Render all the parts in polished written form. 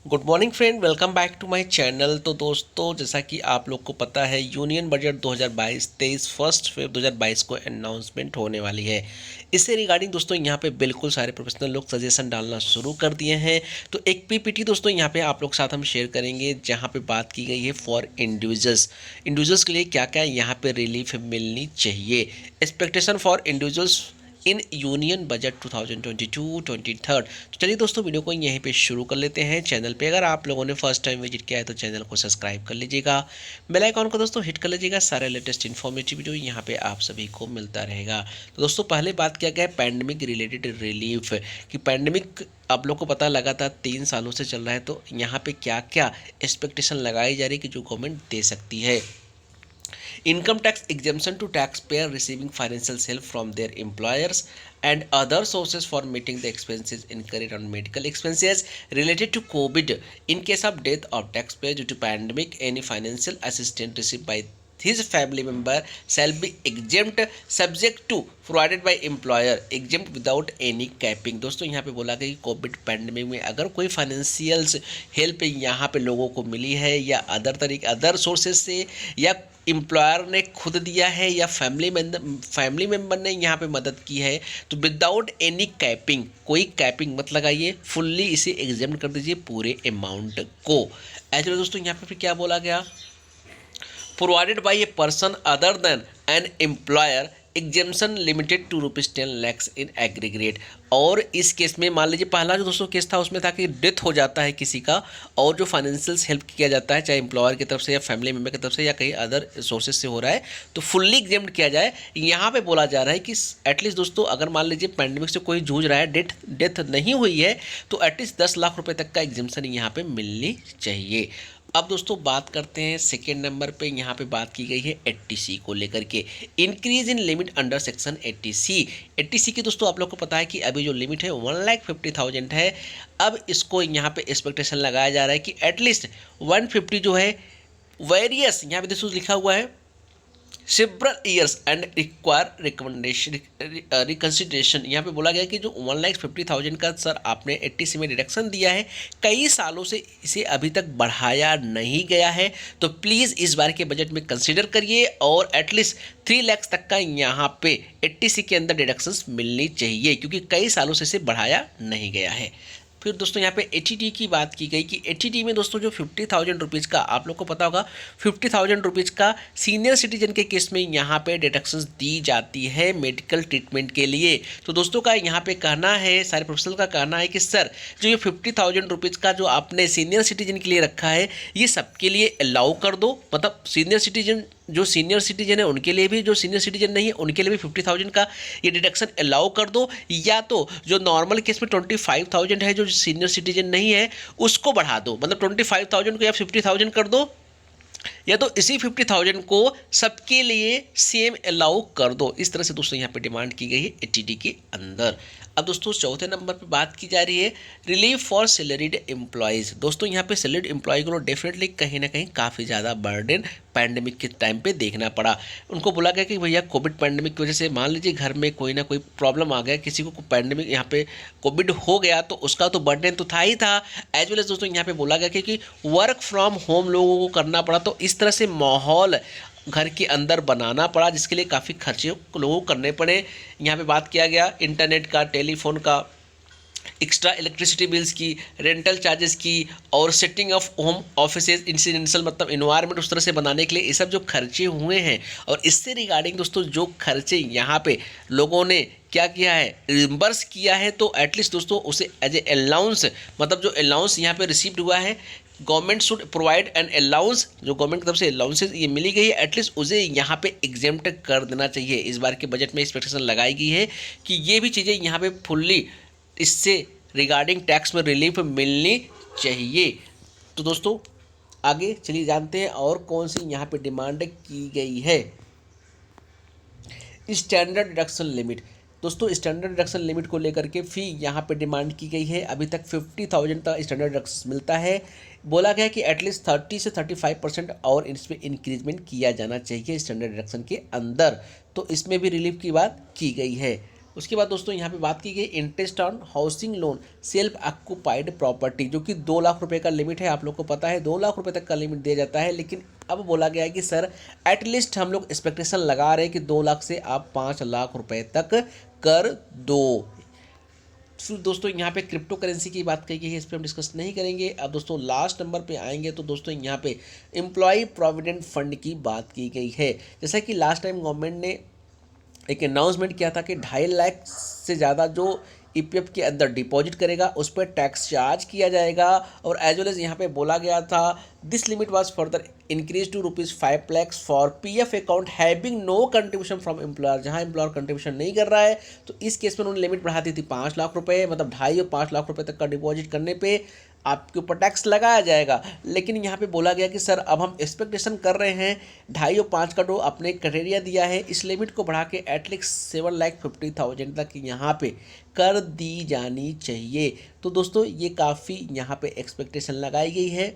Good morning friend, welcome back to my channel. तो दोस्तों, जैसा कि आप लोग को पता है, यूनियन बजट 2022-23 1 फरवरी 2022 को अनाउंसमेंट होने वाली है। इससे रिगार्डिंग दोस्तों यहाँ पे बिल्कुल सारे प्रोफेशनल लोग सजेशन डालना शुरू कर दिए हैं। तो एक पीपीटी दोस्तों यहाँ पे आप लोग साथ हम शेयर करेंगे, जहाँ पे बात की गई है फॉर इंडिविजुअल्स के लिए क्या क्या यहाँ पे रिलीफ मिलनी चाहिए। Expectation for individuals in union budget 2022-23। तो चलिए दोस्तों, वीडियो को यहीं पे शुरू कर लेते हैं। चैनल पे अगर आप लोगों ने फर्स्ट टाइम विजिट किया है तो चैनल को सब्सक्राइब कर लीजिएगा, बेल आइकॉन को दोस्तों हिट कर लीजिएगा। सारे लेटेस्ट इन्फॉर्मेटिव वीडियो यहाँ पे आप सभी को मिलता रहेगा। तो दोस्तों, पहले बात किया गया है पैंडमिक रिलेटेड रिलीफ कि पैंडमिक आप लोग को पता लगा था 3 सालों से चल रहा है, तो यहाँ पे क्या क्या एक्सपेक्टेशन लगाई जा रही है कि जो गवर्नमेंट दे सकती है। Income tax exemption to taxpayer receiving financial help from their employers and other sources for meeting the expenses incurred on medical expenses related to COVID. In case of death of taxpayer due to pandemic, any financial assistance received by his family member shall be exempt subject to provided by employer, exempt without any capping। दोस्तों, यहाँ पे बोला गया कि Covid pandemic में अगर कोई financial help यहाँ पे लोगों को मिली है या अदर सोर्सेज से, या एम्प्लॉयर ने खुद दिया है, या फैमिली मेंबर ने यहाँ पे मदद की है, तो विदाउट एनी कैपिंग, कोई कैपिंग मत लगाइए, फुल्ली इसे एग्जाम कर दीजिए पूरे अमाउंट को। एक्चुअली दोस्तों यहाँ पे फिर क्या बोला गया, provided by a person other than an employer, exemption limited to ₹10 lakh in aggregate. और इस केस में मान लीजिए पहला जो दोस्तों केस था उसमें था कि डेथ हो जाता है किसी का, और जो फाइनेंशियल हेल्प किया जाता है चाहे एम्प्लॉयर की तरफ से या फैमिली मेम्बर की तरफ से या कहीं अदर सोर्सेज से हो रहा है, तो फुल्ली एग्जेम्प्ट किया जाए। यहाँ पे बोला जा रहा है कि एटलीस्ट दोस्तों, अगर मान लीजिए पैंडेमिक से कोई जूझ रहा है, डेथ नहीं हुई है, तो एटलीस्ट 10 लाख रुपये तक का एग्जेम्पशन यहाँ पे मिलनी चाहिए। अब दोस्तों बात करते हैं सेकेंड नंबर पे, यहाँ पे बात की गई है 80C को लेकर के, increase in limit under section 80C की दोस्तों आप लोग को पता है कि अभी जो लिमिट है 1,50,000 है। अब इसको यहाँ पे एक्सपेक्टेशन लगाया जा रहा है कि एटलीस्ट 150 जो है वेरियस, यहाँ पे दोस्तों लिखा हुआ है several years and require recommendation reconsideration. यहाँ पे बोला गया कि जो 1,50,000 का सर आपने 80C में डिडक्शन दिया है, कई सालों से इसे अभी तक बढ़ाया नहीं गया है, तो प्लीज़ इस बार के बजट में कंसिडर करिए और एटलीस्ट 3 लाख तक का यहाँ पे 80C के अंदर डिडक्शंस मिलनी चाहिए, क्योंकि कई सालों से इसे बढ़ाया नहीं गया है। फिर दोस्तों यहाँ पे 80D की बात की गई कि 80D में दोस्तों जो 50,000 रुपीज़ का, आप लोग को पता होगा 50,000 रुपीज़ का सीनियर सिटीजन के केस में यहाँ पे डिडक्शंस दी जाती है मेडिकल ट्रीटमेंट के लिए। तो दोस्तों का यहाँ पे कहना है, सारे प्रोफेशनल का कहना है कि सर जो ये 50,000 रुपीज़ का जो आपने सीनियर सिटीजन के लिए रखा है, ये सबके लिए अलाउ कर दो। मतलब जो सीनियर सिटीजन है उनके लिए भी, जो सीनियर सिटीजन नहीं है उनके लिए भी 50,000 का ये डिडक्शन अलाउ कर दो, या तो जो नॉर्मल केस में 25,000 है, जो सीनियर सिटीजन नहीं है उसको बढ़ा दो, मतलब 25,000 को या 50,000 कर दो, या तो इसी 50,000 को सबके लिए सेम अलाउ कर दो। इस तरह से दोस्तों यहाँ पे डिमांड की गई है 80D के अंदर। अब दोस्तों चौथे नंबर पे बात की जा रही है रिलीफ फॉर सैलरीड एम्प्लॉयज़। दोस्तों यहाँ पे सैलरीड एम्प्लॉय को डेफिनेटली कहीं ना कहीं काफ़ी ज़्यादा बर्डन पैंडेमिक के टाइम पे देखना पड़ा। उनको बोला गया कि भैया कोविड पैंडेमिक की वजह से मान लीजिए घर में कोई ना कोई प्रॉब्लम आ गया, किसी को पैंडेमिक यहाँ पे कोविड हो गया, तो उसका तो बर्डन तो था ही था, एज वेल एज दोस्तों यहाँ पे बोला गया कि वर्क फ्रॉम होम लोगों को करना पड़ा, तो इस तरह से माहौल घर के अंदर बनाना पड़ा, जिसके लिए काफ़ी खर्चे लोगों को करने पड़े। यहाँ पे बात किया गया इंटरनेट का, टेलीफोन का, एक्स्ट्रा इलेक्ट्रिसिटी बिल्स की, रेंटल चार्जेस की, और setting of home offices incidental मतलब इन्वायरमेंट उस तरह से बनाने के लिए, ये सब जो खर्चे हुए हैं। और इससे रिगार्डिंग दोस्तों जो खर्चे यहाँ पे लोगों ने क्या किया है, रिम्बर्स किया है, तो एटलीस्ट दोस्तों उसे एज ए अलाउंस, मतलब जो अलाउंस यहाँ पे रिसीव्ड हुआ है, government should provide an allowance, जो गवर्नमेंट की तरफ से अलाउंसेज ये मिली गई है, एटलीस्ट उसे यहाँ पे एग्जेम्प्ट कर देना चाहिए। इस बार के बजट में एक्सपेक्टेशन लगाई गई है कि ये भी चीज़ें यहाँ पे फुल्ली इससे रिगार्डिंग टैक्स में रिलीफ मिलनी चाहिए। तो दोस्तों आगे चलिए जानते हैं और कौन सी यहाँ पे डिमांड की गई है। स्टैंडर्ड डिडक्शन लिमिट, दोस्तों स्टैंडर्ड डिडक्शन लिमिट को लेकर के फी यहाँ पे डिमांड की गई है। अभी तक 50,000 का स्टैंडर्ड डिडक्शन मिलता है, बोला गया कि एटलीस्ट 30 से 35% और इसमें इंक्रीजमेंट किया जाना चाहिए स्टैंडर्ड डिडक्शन के अंदर, तो इसमें भी रिलीफ की बात की गई है। उसके बाद दोस्तों यहाँ पे बात की गई interest on housing loan self occupied property, जो कि 2 लाख रुपए का लिमिट है। आप लोग को पता है 2 लाख रुपए तक का लिमिट दिया जाता है, लेकिन अब बोला गया है कि सर एटलीस्ट हम लोग एक्सपेक्टेशन लगा रहे हैं कि 2 लाख से आप 5 लाख रुपए तक कर दो। फिर दोस्तों यहाँ पे क्रिप्टो करेंसी की बात कही गई है, इस पर हम डिस्कस नहीं करेंगे। अब दोस्तों लास्ट नंबर पे आएंगे तो दोस्तों यहाँ पे एम्प्लॉय प्रोविडेंट फंड की बात की गई है। जैसा कि लास्ट टाइम गवर्नमेंट ने एक अनाउंसमेंट किया था कि 2.5 लाख से ज़्यादा जो ईपीएफ के अंदर डिपॉजिट करेगा उस पर टैक्स चार्ज किया जाएगा। और एज वेल एज यहाँ पे बोला गया था this limit was further increase to ₹5 lakh for PF account having no contribution from employer. जहाँ एम्प्लॉयर कंट्रीब्यूशन नहीं कर रहा है तो इस केस में उन्होंने लिमिट बढ़ा दी थी 5 लाख रुपए, मतलब 2.5 और 5 लाख रुपए तक का डिपॉजिट करने पे आपके ऊपर टैक्स लगाया जाएगा। लेकिन यहाँ पे बोला गया कि सर अब हम एक्सपेक्टेशन कर रहे हैं 2.5 और 5 का जो आपने क्राइटेरिया दिया है इस लिमिट को बढ़ा के एटलीस्ट 7,50,000 तक यहाँ पे कर दी जानी चाहिए। तो दोस्तों ये काफ़ी यहाँ पे एक्सपेक्टेशन लगाई गई है,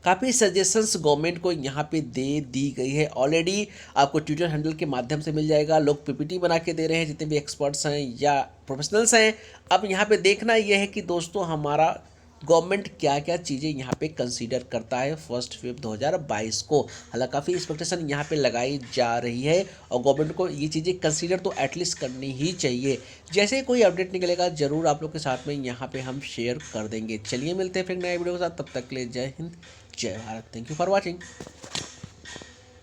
काफ़ी सजेशंस गवर्नमेंट को यहाँ पे दे दी गई है। ऑलरेडी आपको ट्विटर हैंडल के माध्यम से मिल जाएगा, लोग पीपीटी बना के दे रहे हैं जितने भी एक्सपर्ट्स हैं या प्रोफेशनल्स हैं। अब यहाँ पे देखना यह है कि दोस्तों हमारा गवर्नमेंट क्या क्या चीज़ें यहाँ पे कंसीडर करता है 1 फ़रवरी 2022 को। हालांकि काफ़ी एक्सपेक्टेशन यहाँ पे लगाई जा रही है और गवर्नमेंट को ये चीज़ें कंसीडर तो एटलीस्ट करनी ही चाहिए। जैसे ही कोई अपडेट निकलेगा ज़रूर आप लोग के साथ में यहाँ पे हम शेयर कर देंगे। चलिए मिलते हैं फिर नए वीडियो के साथ, तब तक के लिए जय हिंद जय Bharat. Thank you for watching.